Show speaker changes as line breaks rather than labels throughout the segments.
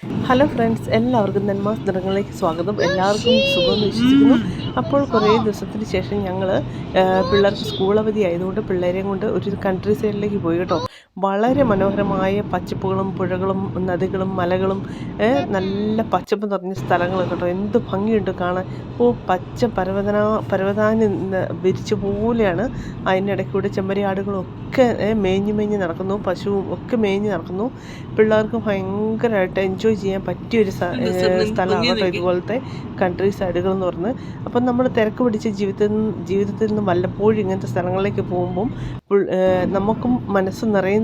Hello friends, എല്ലാവർക്കും നന്മാസ് നിറങ്ങളിലേക്ക് സ്വാഗതം. എല്ലാവർക്കും സുഖമെന്ന് വിശ്വസിക്കുന്നു. അപ്പോൾ കുറേ ദിവസത്തിന് ശേഷം ഞങ്ങൾ പിള്ളേർക്ക് സ്കൂൾ അവധി ആയതുകൊണ്ട് പിള്ളേരെയും കൊണ്ട് ഒരു കൺട്രി സൈഡിലേക്ക് പോയി കേട്ടോ. വളരെ മനോഹരമായ പച്ചപ്പുകളും പുഴകളും നദികളും മലകളും നല്ല പച്ചപ്പ് നിറഞ്ഞ സ്ഥലങ്ങൾ കേട്ടോ. എന്ത് ഭംഗിയുണ്ട് കാണാൻ. പച്ച പരവതാനി വിരിച്ച പോലെയാണ്. അതിനിടയ്ക്കൂടെ ചെമ്മരിയാടുകളും ഒക്കെ മേഞ്ഞ് നടക്കുന്നു, പശുവും ഒക്കെ മേഞ്ഞ് നടക്കുന്നു. പിള്ളേർക്ക് ഭയങ്കരമായിട്ട് എൻജോയ് ചെയ്യാൻ പറ്റിയൊരു സ്ഥലമാണ് കേട്ടോ ഇതുപോലത്തെ കൺട്രി സൈഡുകൾ എന്ന് പറഞ്ഞ്. അപ്പം നമ്മൾ തിരക്ക് പിടിച്ച ജീവിതത്തിൽ നിന്ന് വല്ലപ്പോഴും ഇങ്ങനത്തെ സ്ഥലങ്ങളിലേക്ക് പോകുമ്പം നമുക്കും മനസ്സ് നിറയുന്ന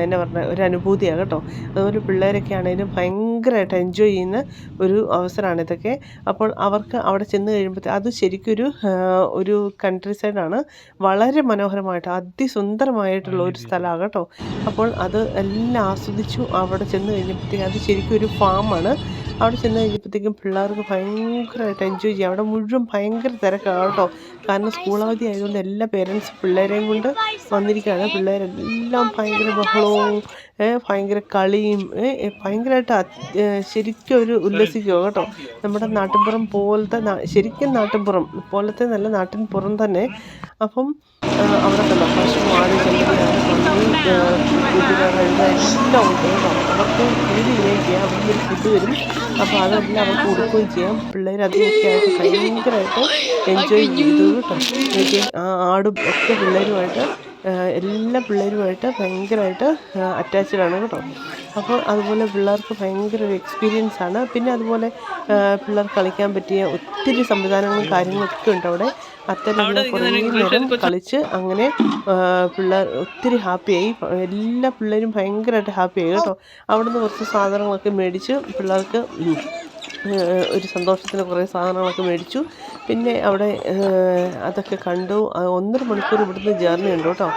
എന്നാ പറഞ്ഞ ഒരു അനുഭൂതിയാണ് കേട്ടോ. അതുപോലെ പിള്ളേരൊക്കെ ആണെങ്കിലും ഭയങ്കരമായിട്ട് എൻജോയ് ചെയ്യുന്ന ഒരു അവസരമാണ് ഇതൊക്കെ. അപ്പോൾ അവർക്ക് അവിടെ ചെന്ന് കഴിയുമ്പോഴത്തേക്ക് അത് ശരിക്കൊരു ഒരു കൺട്രി സൈഡാണ്. വളരെ മനോഹരമായിട്ട് അതിസുന്ദരമായിട്ടുള്ള ഒരു സ്ഥലമാണ് കേട്ടോ. അപ്പോൾ അത് എല്ലാം ആസ്വദിച്ചു. അവിടെ ചെന്ന് കഴിഞ്ഞപ്പോഴത്തേക്കും അത് ശരിക്കും ഒരു ഫാമാണ്. അവിടെ ചെന്ന് കഴിഞ്ഞപ്പോഴത്തേക്കും പിള്ളേർക്ക് ഭയങ്കരമായിട്ട് എൻജോയ് ചെയ്യാം. അവിടെ മുഴുവൻ ഭയങ്കര തിരക്കാണ് കേട്ടോ. കാരണം സ്കൂൾ അവധി ആയതുകൊണ്ട് എല്ലാ പേരൻസ് പിള്ളേരെയും കൊണ്ട് വന്നിരിക്കുകയാണ്. പിള്ളേരെല്ലാം ഭയങ്കര ബഹളവും ഭയങ്കര കളിയും ഭയങ്കരമായിട്ട് ശരിക്കും ഒരു ഉല്ലസിക്കുക കേട്ടോ. നമ്മുടെ നാട്ടിൻപുറം പോലത്തെ ശരിക്കും നാട്ടിൻപുറം പോലത്തെ നല്ല നാട്ടിൻപുറം തന്നെ. അപ്പം അവിടെ കണ്ടോ പശു, ആട്, ചെമ്മരിയാട്, പന്നി, കുതിര, കഴുത എല്ലാം ഉണ്ട് കേട്ടോ. അവർക്ക് ഫീഡ് ചെയ്യുകയും ചെയ്യാം. അവിടെ ഒരു ഫുഡ് വരും. അപ്പോൾ അതെല്ലാം അവർക്ക് കൊടുക്കുകയും ചെയ്യാം. പിള്ളേർ അതിനൊക്കെ ആയിട്ട് ഭയങ്കരമായിട്ട് എൻജോയ് ചെയ്തു കേട്ടോ. എനിക്ക് ആ ആടും ഒക്കെ പിള്ളേരുമായിട്ട് എല്ലാ പിള്ളേരുമായിട്ട് ഭയങ്കരമായിട്ട് അറ്റാച്ച്ഡാണ് കേട്ടോ. അപ്പോൾ അതുപോലെ പിള്ളേർക്ക് ഭയങ്കര ഒരു എക്സ്പീരിയൻസ് ആണ്. പിന്നെ അതുപോലെ പിള്ളേർ കളിക്കാൻ പറ്റിയ ഒത്തിരി സംവിധാനങ്ങളും കാര്യങ്ങളൊക്കെ ഉണ്ട് അവിടെ. അത്തരത്തിൽ കുറേ നേരം കളിച്ച് അങ്ങനെ പിള്ളേർ ഒത്തിരി ഹാപ്പിയായി. എല്ലാ പിള്ളേരും ഭയങ്കരമായിട്ട് ഹാപ്പിയായി കേട്ടോ. അവിടുന്ന് കുറച്ച് സാധനങ്ങളൊക്കെ മേടിച്ച് പിള്ളേർക്ക് ഒരു സന്തോഷത്തിന് കുറേ സാധനങ്ങളൊക്കെ മേടിച്ചു. പിന്നെ അവിടെ അതൊക്കെ കണ്ടു. 1.5 മണിക്കൂർ ഇവിടുന്ന് ജേർണി ഉണ്ട് കേട്ടോ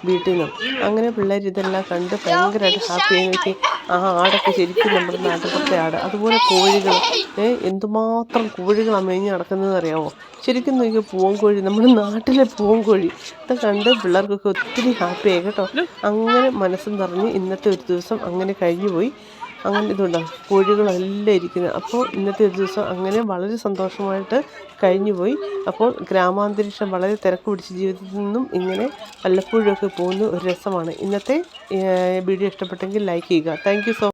വീട്ടിൽ നിന്നും. അങ്ങനെ പിള്ളേർ ഇതെല്ലാം കണ്ട് ഭയങ്കരമായിട്ട് ഹാപ്പിയായി. നോക്കി ആ ആടൊക്കെ ശരിക്കും നമ്മുടെ നാട്ടിലത്തെ ആട്. അതുപോലെ കോഴികൾ എന്തുമാത്രം കോഴികളാണ് മേഞ്ഞ് നടക്കുന്നതെന്ന് അറിയാമോ? ശരിക്കും നോക്കിയാൽ പൂവൻകോഴി, നമ്മുടെ നാട്ടിലെ പൂവൻകോഴി. ഇത് കണ്ട് പിള്ളേർക്കൊക്കെ ഒത്തിരി ഹാപ്പിയായി കേട്ടോ. അങ്ങനെ മനസ്സും നിറഞ്ഞ് ഇന്നത്തെ ഒരു ദിവസം അങ്ങനെ കഴിഞ്ഞു പോയി. അങ്ങനെ ഇതുണ്ടാകും കോഴികളെല്ലാം ഇരിക്കുന്നത്. അപ്പോൾ ഇന്നത്തെ ഒരു ദിവസം അങ്ങനെ വളരെ സന്തോഷമായിട്ട് കഴിഞ്ഞുപോയി. അപ്പോൾ ഗ്രാമാന്തരീക്ഷം വളരെ തിരക്ക് പിടിച്ച ജീവിതത്തിൽ നിന്നും ഇങ്ങനെ വല്ലപ്പോഴൊക്കെ പോകുന്ന ഒരു രസമാണ്. ഇന്നത്തെ വീഡിയോ ഇഷ്ടപ്പെട്ടെങ്കിൽ ലൈക്ക് ചെയ്യുക. Thank you so